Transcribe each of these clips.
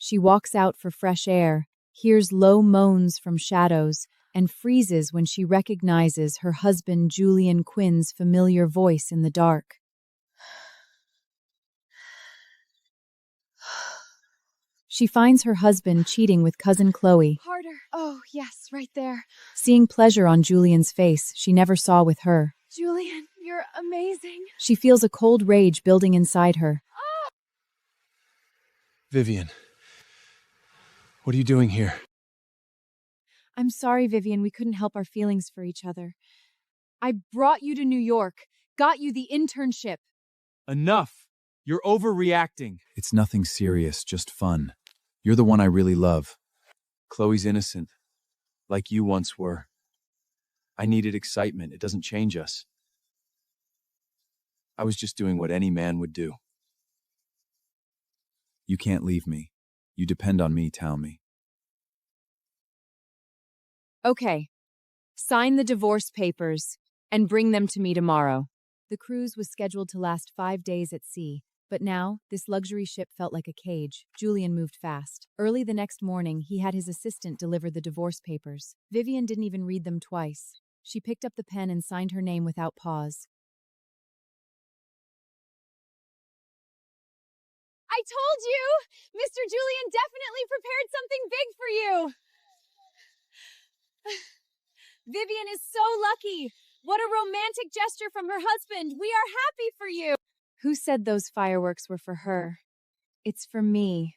She walks out for fresh air, hears low moans from shadows, and freezes when she recognizes her husband Julian Quinn's familiar voice in the dark. She finds her husband cheating with cousin Chloe. Harder. Oh, yes, right there. Seeing pleasure on Julian's face she never saw with her. Julian, you're amazing. She feels a cold rage building inside her. Vivian, what are you doing here? I'm sorry, Vivian, we couldn't help our feelings for each other. I brought you to New York, got you the internship. Enough! You're overreacting. It's nothing serious, just fun. You're the one I really love. Chloe's innocent, like you once were. I needed excitement. It doesn't change us. I was just doing what any man would do. You can't leave me. You depend on me, Talmy. Okay. Sign the divorce papers and bring them to me tomorrow. The cruise was scheduled to last 5 days at sea, but now this luxury ship felt like a cage. Julian moved fast. Early the next morning, he had his assistant deliver the divorce papers. Vivian didn't even read them twice. She picked up the pen and signed her name without pause. I told you! Mr. Julian definitely prepared something big for you! Vivian is so lucky! What a romantic gesture from her husband! We are happy for you! Who said those fireworks were for her? It's for me.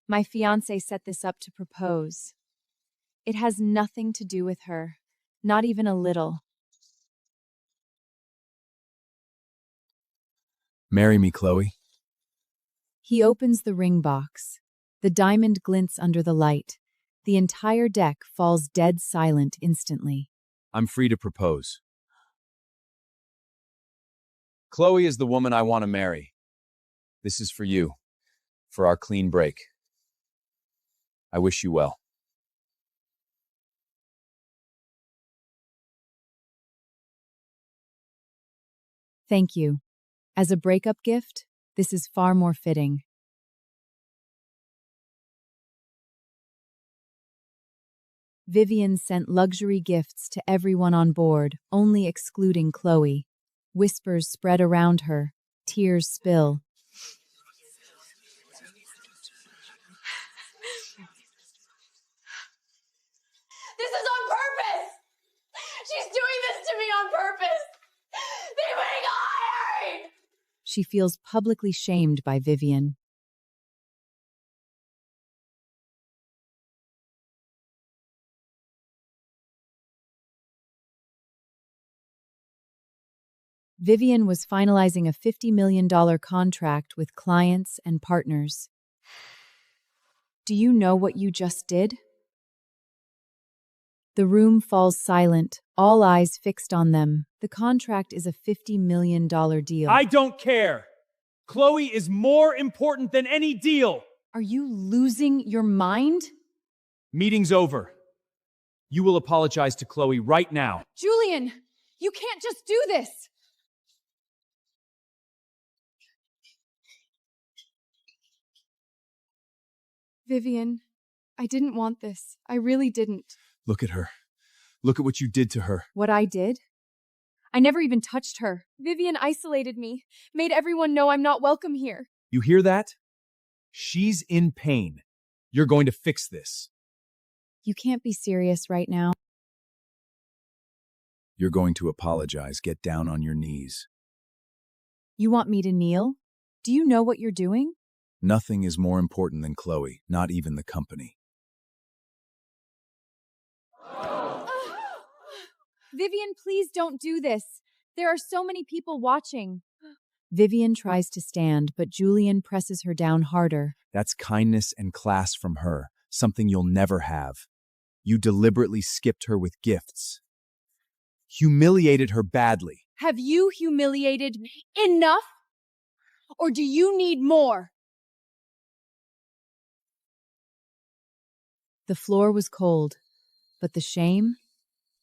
My fiancé set this up to propose. It has nothing to do with her. Not even a little. Marry me, Chloe. He opens the ring box. The diamond glints under the light. The entire deck falls dead silent instantly. I'm free to propose. Chloe is the woman I want to marry. This is for you, for our clean break. I wish you well. Thank you. As a breakup gift, this is far more fitting. Vivian sent luxury gifts to everyone on board, only excluding Chloe. Whispers spread around her. Tears spill. This is on purpose! She's doing this to me on purpose! They make iron! She feels publicly shamed by Vivian. Vivian was finalizing a $50 million contract with clients and partners. Do you know what you just did? The room falls silent, all eyes fixed on them. The contract is a $50 million deal. I don't care. Chloe is more important than any deal. Are you losing your mind? Meeting's over. You will apologize to Chloe right now. Julian, you can't just do this! Vivian, I didn't want this. I really didn't. Look at her. Look at what you did to her. What I did? I never even touched her. Vivian isolated me, made everyone know I'm not welcome here. You hear that? She's in pain. You're going to fix this. You can't be serious right now. You're going to apologize. Get down on your knees. You want me to kneel? Do you know what you're doing? Nothing is more important than Chloe, not even the company. Vivian, please don't do this. There are so many people watching. Vivian tries to stand, but Julian presses her down harder. That's kindness and class from her, something you'll never have. You deliberately skipped her with gifts. Humiliated her badly. Have you humiliated me enough? Or do you need more? The floor was cold, but the shame,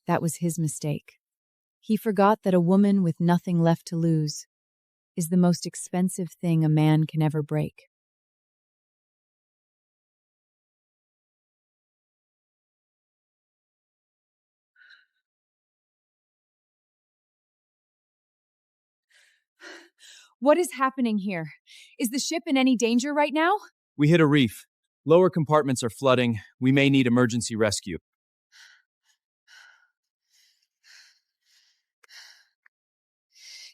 that was his mistake. He forgot that a woman with nothing left to lose is the most expensive thing a man can ever break. What is happening here? Is the ship in any danger right now? We hit a reef. Lower compartments are flooding. We may need emergency rescue.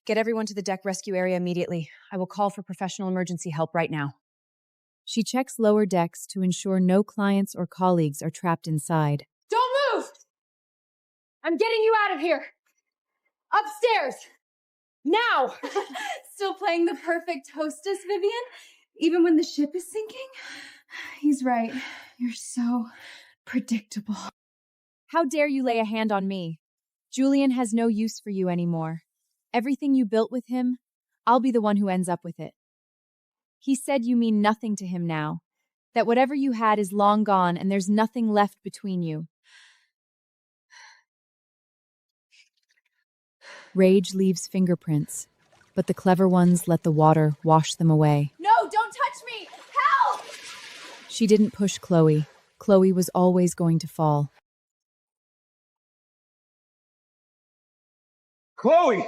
Get everyone to the deck rescue area immediately. I will call for professional emergency help right now. She checks lower decks to ensure no clients or colleagues are trapped inside. Don't move! I'm getting you out of here! Upstairs! Now! Still playing the perfect hostess, Vivian? Even when the ship is sinking? He's right. You're so predictable. How dare you lay a hand on me? Julian has no use for you anymore. Everything you built with him, I'll be the one who ends up with it. He said you mean nothing to him now, that whatever you had is long gone and there's nothing left between you. Rage leaves fingerprints, but the clever ones let the water wash them away. No, don't touch me! Help! She didn't push Chloe. Chloe was always going to fall. Chloe!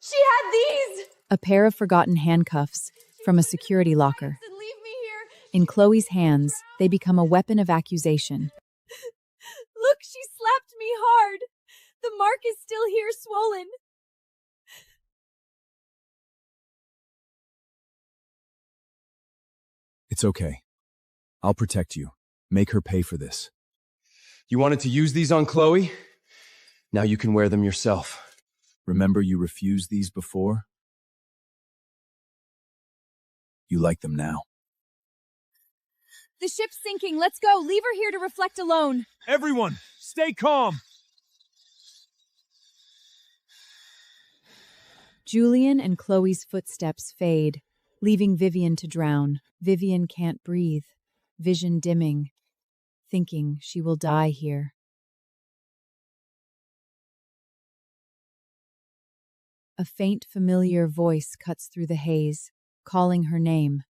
She had these! A pair of forgotten handcuffs from a security locker. And leave me here. In Chloe's hands, they become a weapon of accusation. Look, she slapped me hard. The mark is still here, swollen. It's okay. I'll protect you. Make her pay for this. You wanted to use these on Chloe? Now you can wear them yourself. Remember you refused these before? You like them now. The ship's sinking. Let's go. Leave her here to reflect alone. Everyone, stay calm! Julian and Chloe's footsteps fade, leaving Vivian to drown. Vivian can't breathe, vision dimming, thinking she will die here. A faint, familiar voice cuts through the haze, calling her name.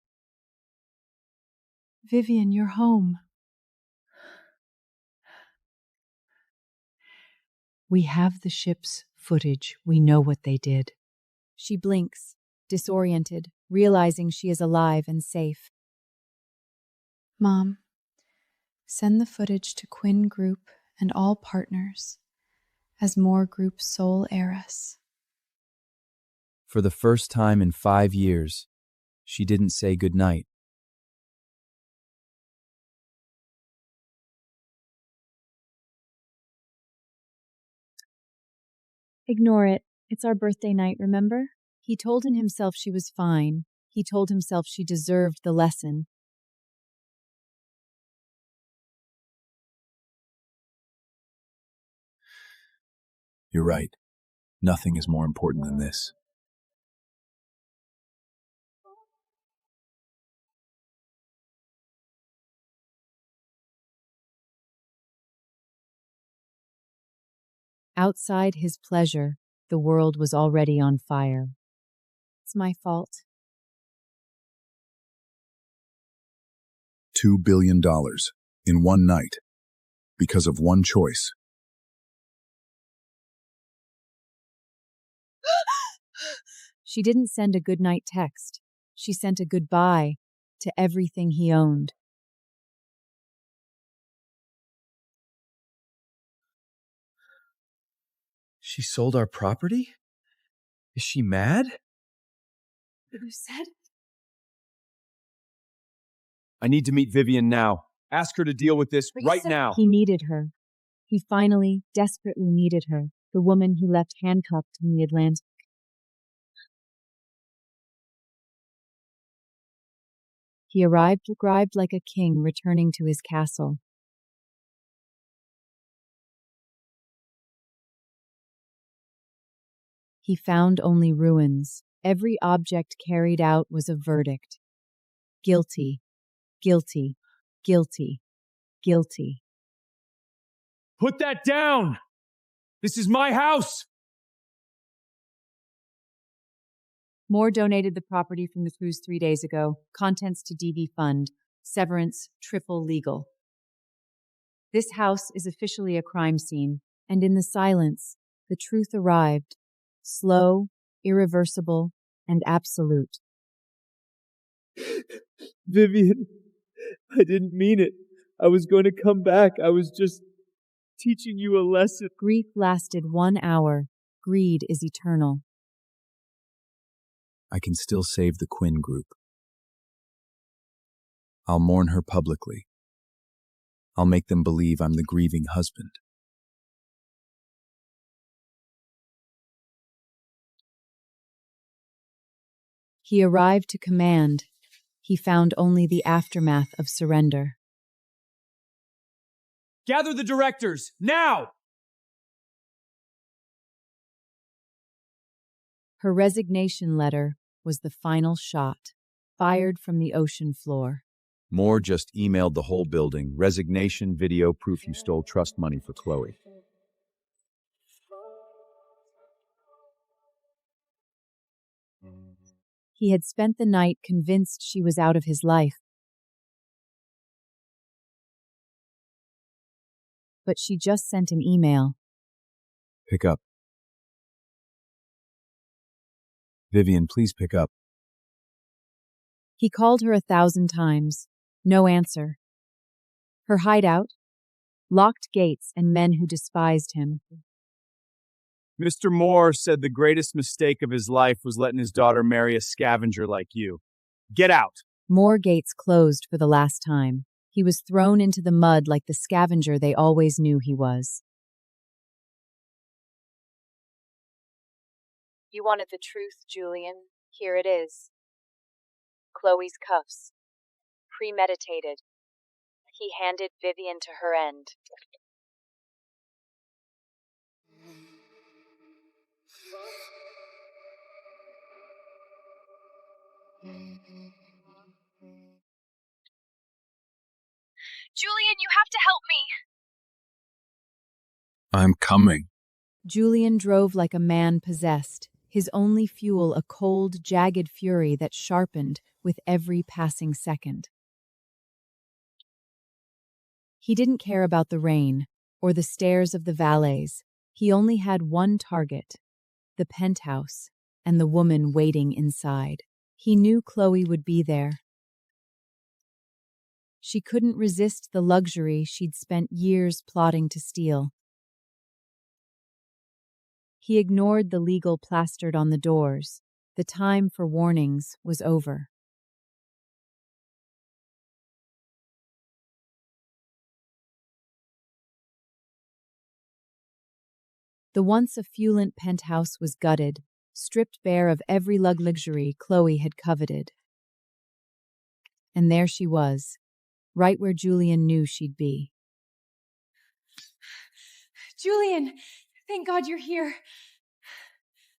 Vivian, you're home. We have the ship's footage. We know what they did. She blinks, disoriented, realizing she is alive and safe. Mom, send the footage to Quinn Group and all partners as Moore Group's sole heiress. For the first time in 5 years, she didn't say goodnight. Ignore it. It's our birthday night, remember? He told himself she was fine. He told himself she deserved the lesson. You're right. Nothing is more important than this. Outside his pleasure, the world was already on fire. It's my fault. $2 billion in one night because of one choice. She didn't send a goodnight text. She sent a goodbye to everything he owned. She sold our property? Is she mad? Who said? I need to meet Vivian now. Ask her to deal with this right now. He needed her. He finally, desperately needed her, the woman he left handcuffed in the Atlantic. He arrived like a king returning to his castle. He found only ruins. Every object carried out was a verdict. Guilty, guilty, guilty, guilty. Put that down! This is my house! Moore donated the property from the cruise 3 days ago. Contents to DV Fund. Severance, triple legal. This house is officially a crime scene, and in the silence, the truth arrived. Slow, irreversible, and absolute. Vivian, I didn't mean it. I was going to come back. I was just teaching you a lesson. Grief lasted 1 hour. Greed is eternal. I can still save the Quinn group. I'll mourn her publicly. I'll make them believe I'm the grieving husband. He arrived to command. He found only the aftermath of surrender. Gather the directors, now! Her resignation letter was the final shot, fired from the ocean floor. Moore just emailed the whole building. Resignation video, proof you stole trust money for Chloe. He had spent the night convinced she was out of his life. But she just sent an email. Pick up. Vivian, please pick up. He called her 1,000 times. No answer. Her hideout? Locked gates and men who despised him. Mr. Moore said the greatest mistake of his life was letting his daughter marry a scavenger like you. Get out! More gates closed for the last time. He was thrown into the mud like the scavenger they always knew he was. You wanted the truth, Julian. Here it is. Chloe's cuffs. Premeditated. He handed Vivian to her end. Julian, you have to help me! I'm coming. Julian drove like a man possessed, his only fuel a cold, jagged fury that sharpened with every passing second. He didn't care about the rain or the stares of the valets. He only had one target, the penthouse and the woman waiting inside. He knew Chloe would be there. She couldn't resist the luxury she'd spent years plotting to steal. He ignored the legal plastered on the doors. The time for warnings was over. The once affluent penthouse was gutted, stripped bare of every luxury Chloe had coveted. And there she was, right where Julian knew she'd be. Julian, thank God you're here.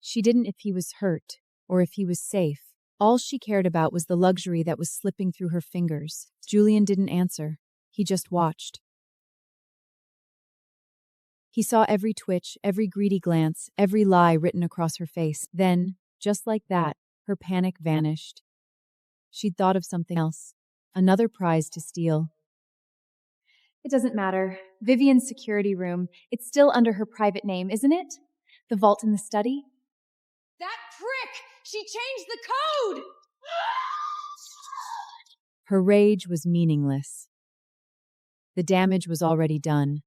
She didn't if he was hurt or if he was safe. All she cared about was the luxury that was slipping through her fingers. Julian didn't answer. He just watched. He saw every twitch, every greedy glance, every lie written across her face. Then, just like that, her panic vanished. She'd thought of something else. Another prize to steal. It doesn't matter. Vivian's security room. It's still under her private name, isn't it? The vault in the study? That prick! She changed the code! Her rage was meaningless. The damage was already done,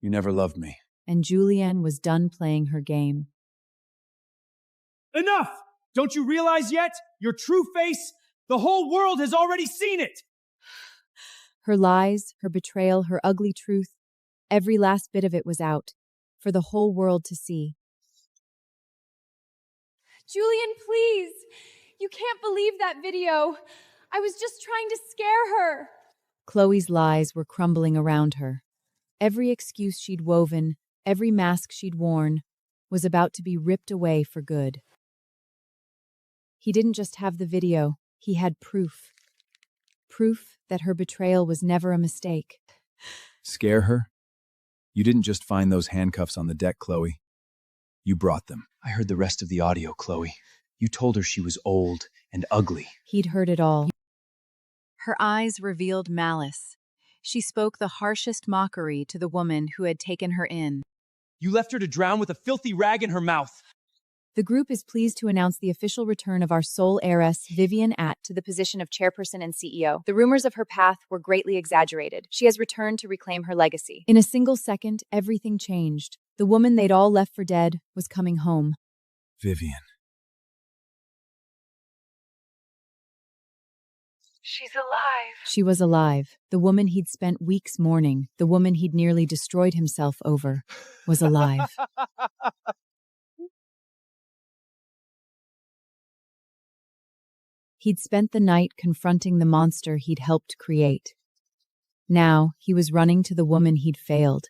You never loved me. and Julianne was done playing her game. Enough! Don't you realize yet? Your true face? The whole world has already seen it! Her lies, her betrayal, her ugly truth, every last bit of it was out, for the whole world to see. Julian, please. You can't believe that video. I was just trying to scare her. Chloe's lies were crumbling around her. Every excuse she'd woven, every mask she'd worn, was about to be ripped away for good. He didn't just have the video, he had proof. Proof that her betrayal was never a mistake. Scare her? You didn't just find those handcuffs on the deck, Chloe. You brought them. I heard the rest of the audio, Chloe. You told her she was old and ugly. He'd heard it all. Her eyes revealed malice. She spoke the harshest mockery to the woman who had taken her in. You left her to drown with a filthy rag in her mouth. The group is pleased to announce the official return of our sole heiress, Vivian Att, to the position of chairperson and CEO. The rumors of her path were greatly exaggerated. She has returned to reclaim her legacy. In a single second, everything changed. The woman they'd all left for dead was coming home. Vivian. She's alive. She was alive. The woman he'd spent weeks mourning, the woman he'd nearly destroyed himself over, was alive. He'd spent the night confronting the monster he'd helped create. Now, he was running to the woman he'd failed.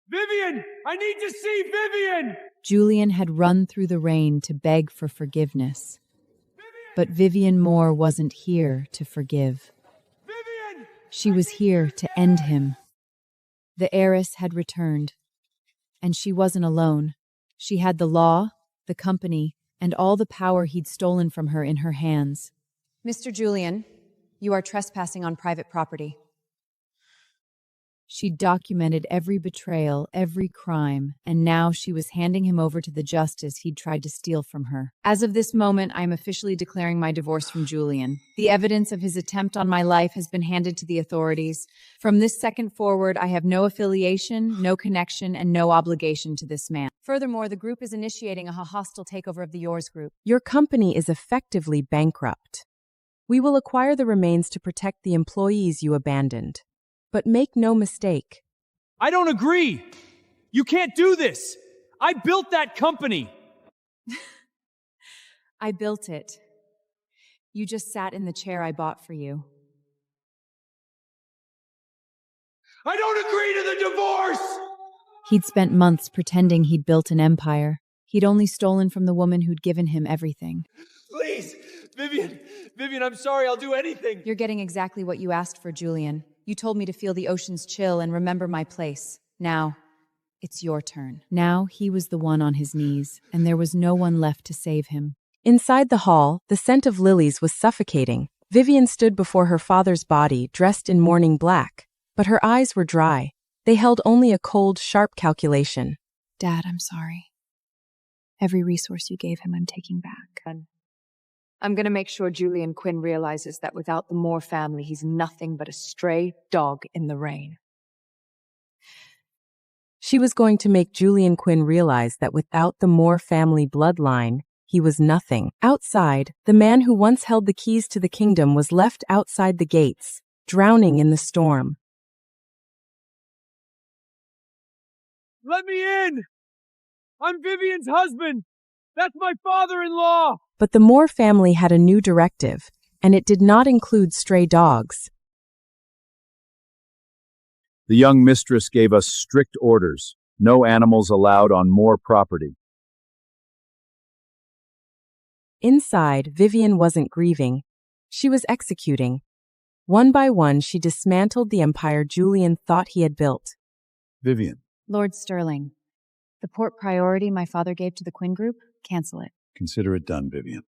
Vivian! I need to see Vivian! Julian had run through the rain to beg for forgiveness. But Vivian Moore wasn't here to forgive. Vivian! She was here to end him. The heiress had returned. And she wasn't alone. She had the law, the company, and all the power he'd stolen from her in her hands. Mr. Julian, you are trespassing on private property. She documented every betrayal, every crime, and now she was handing him over to the justice he'd tried to steal from her. As of this moment, I am officially declaring my divorce from Julian. The evidence of his attempt on my life has been handed to the authorities. From this second forward, I have no affiliation, no connection, and no obligation to this man. Furthermore, the group is initiating a hostile takeover of the Yours Group. Your company is effectively bankrupt. We will acquire the remains to protect the employees you abandoned. But make no mistake. I don't agree! You can't do this! I built that company! I built it. You just sat in the chair I bought for you. I don't agree to the divorce! He'd spent months pretending he'd built an empire. He'd only stolen from the woman who'd given him everything. Please! Vivian, I'm sorry, I'll do anything! You're getting exactly what you asked for, Julian. You told me to feel the ocean's chill and remember my place. Now, it's your turn. Now he was the one on his knees, and there was no one left to save him. Inside the hall, the scent of lilies was suffocating. Vivian stood before her father's body, dressed in mourning black, but her eyes were dry. They held only a cold, sharp calculation. Dad, I'm sorry. Every resource you gave him, I'm taking back. I'm going to make sure Julian Quinn realizes that without the Moore family, he's nothing but a stray dog in the rain. She was going to make Julian Quinn realize that without the Moore family bloodline, he was nothing. Outside, the man who once held the keys to the kingdom was left outside the gates, drowning in the storm. Let me in! I'm Vivian's husband! That's my father-in-law! But the Moore family had a new directive, and it did not include stray dogs. The young mistress gave us strict orders. No animals allowed on Moore property. Inside, Vivian wasn't grieving. She was executing. One by one, she dismantled the empire Julian thought he had built. Vivian. Lord Sterling, the port priority my father gave to the Quinn Group, cancel it. Consider it done, Vivian.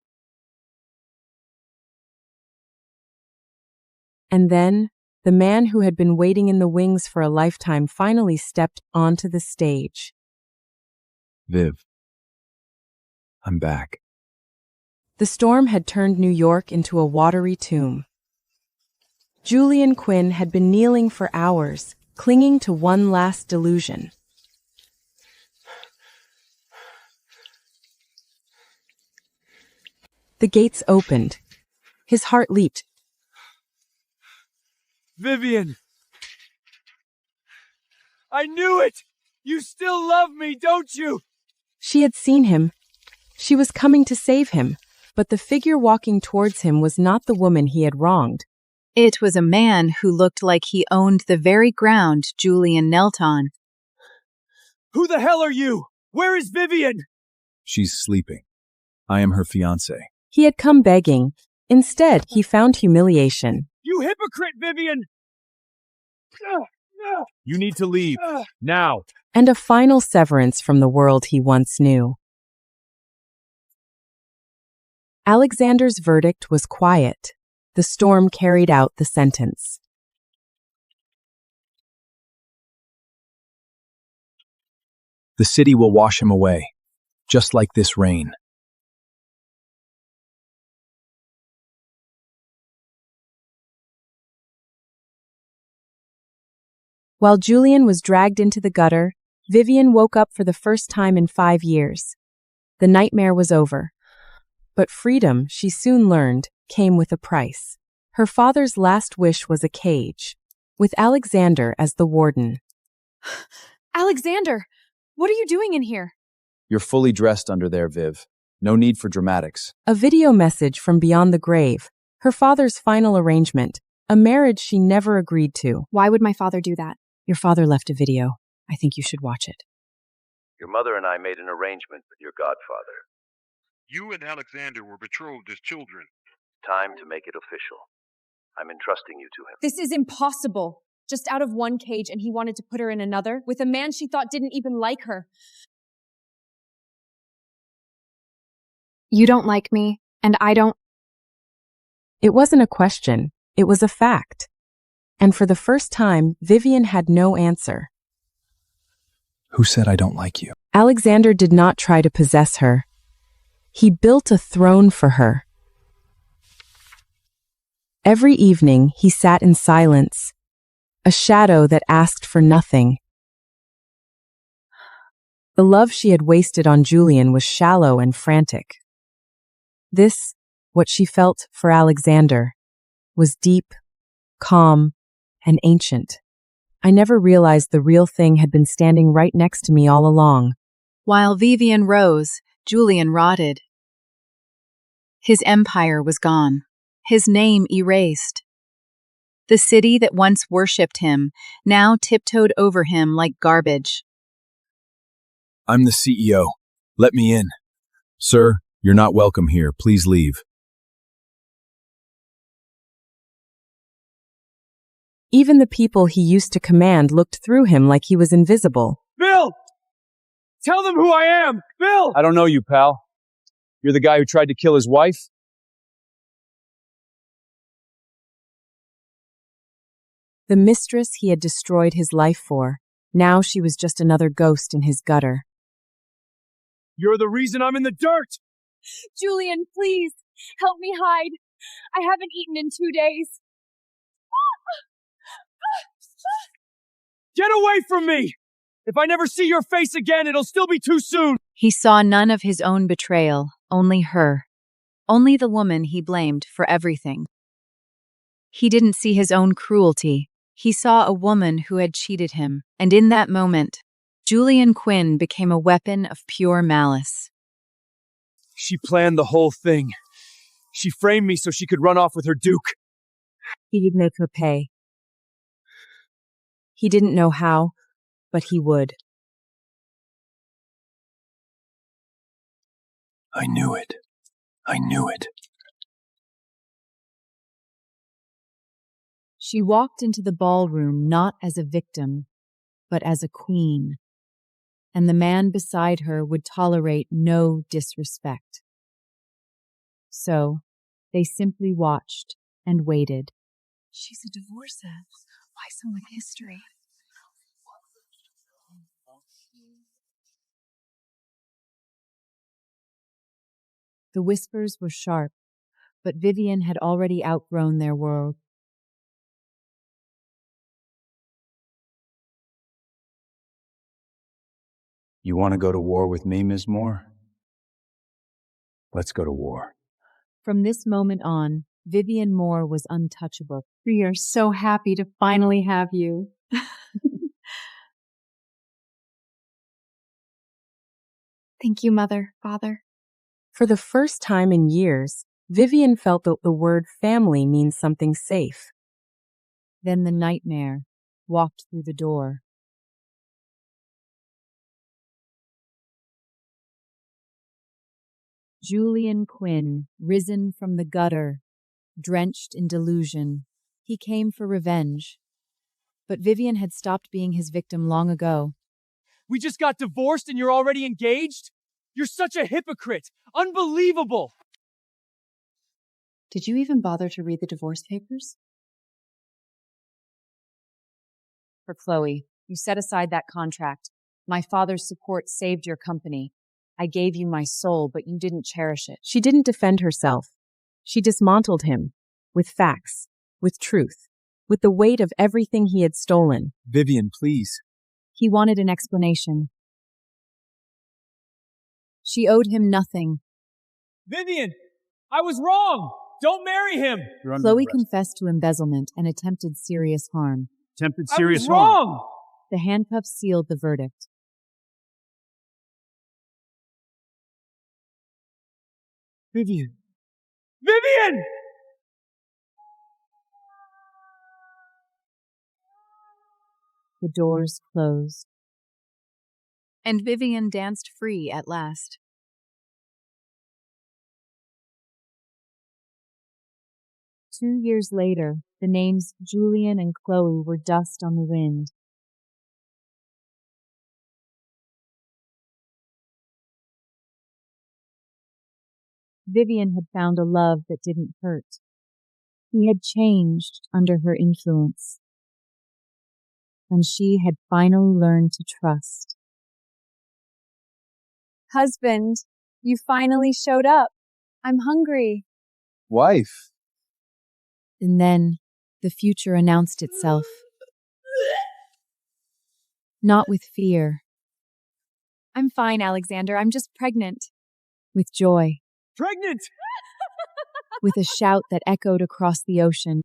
And then, the man who had been waiting in the wings for a lifetime finally stepped onto the stage. Viv. I'm back. The storm had turned New York into a watery tomb. Julian Quinn had been kneeling for hours, clinging to one last delusion. The gates opened. His heart leaped. Vivian! I knew it! You still love me, don't you? She had seen him. She was coming to save him, but the figure walking towards him was not the woman he had wronged. It was a man who looked like he owned the very ground Julian knelt on. Who the hell are you? Where is Vivian? She's sleeping. I am her fiancé. He had come begging. Instead, he found humiliation. You hypocrite, Vivian! You need to leave. Now. And a final severance from the world he once knew. Alexander's verdict was quiet. The storm carried out the sentence. The city will wash him away. just like this rain. While Julian was dragged into the gutter, Vivian woke up for the first time in 5 years. The nightmare was over. But freedom, she soon learned, came with a price. Her father's last wish was a cage, with Alexander as the warden. Alexander, what are you doing in here? You're fully dressed under there, Viv. No need for dramatics. A video message from beyond the grave, her father's final arrangement, a marriage she never agreed to. Why would my father do that? Your father left a video. I think you should watch it. Your mother and I made an arrangement with your godfather. You and Alexander were betrothed as children. Time to make it official. I'm entrusting you to him. This is impossible. Just out of one cage and he wanted to put her in another with a man she thought didn't even like her. You don't like me, and I don't. It wasn't a question. It was a fact. And for the first time, Vivian had no answer. Who said I don't like you? Alexander did not try to possess her. He built a throne for her. Every evening, he sat in silence, a shadow that asked for nothing. The love she had wasted on Julian was shallow and frantic. This, what she felt for Alexander, was deep, calm, and ancient. I never realized the real thing had been standing right next to me all along. While Vivian rose, Julian rotted. His empire was gone, his name erased. The city that once worshipped him now tiptoed over him like garbage. I'm the CEO. Let me in. Sir, you're not welcome here. Please leave. Even the people he used to command looked through him like he was invisible. Bill! Tell them who I am! Bill! I don't know you, pal. You're the guy who tried to kill his wife? The mistress he had destroyed his life for. Now she was just another ghost in his gutter. You're the reason I'm in the dirt! Julian, please, help me hide. I haven't eaten in 2 days. Get away from me! If I never see your face again, it'll still be too soon! He saw none of his own betrayal, only her. Only the woman he blamed for everything. He didn't see his own cruelty. He saw a woman who had cheated him, and in that moment, Julian Quinn became a weapon of pure malice. She planned the whole thing. She framed me so she could run off with her duke. He'd make her pay. He didn't know how, but he would. I knew it. I knew it. She walked into the ballroom not as a victim, but as a queen. And the man beside her would tolerate no disrespect. So, they simply watched and waited. She's a divorcee. Why so much history? The whispers were sharp, but Vivian had already outgrown their world. You want to go to war with me, Ms. Moore? Let's go to war. From this moment on, Vivian Moore was untouchable. We are so happy to finally have you. Thank you, Mother, Father. For the first time in years, Vivian felt that the word family means something safe. Then the nightmare walked through the door. Julian Quinn, risen from the gutter, drenched in delusion. He came for revenge. But Vivian had stopped being his victim long ago. We just got divorced and you're already engaged? You're such a hypocrite! Unbelievable! Did you even bother to read the divorce papers? For Chloe, you set aside that contract. My father's support saved your company. I gave you my soul, but you didn't cherish it. She didn't defend herself. She dismantled him. With facts. With truth. With the weight of everything he had stolen. Vivian, please. He wanted an explanation. She owed him nothing. Vivian, I was wrong. Don't marry him. Chloe confessed to embezzlement and attempted serious harm. Attempted serious harm. The handcuffs sealed the verdict. Vivian. Vivian! The doors closed. And Vivian danced free at last. Two years later, the names Julian and Chloe were dust on the wind. Vivian had found a love that didn't hurt. He had changed under her influence. And she had finally learned to trust. Husband, you finally showed up. I'm hungry. Wife. And then the future announced itself. Not with fear. I'm fine, Alexander. I'm just pregnant. With joy. Pregnant! With a shout that echoed across the ocean.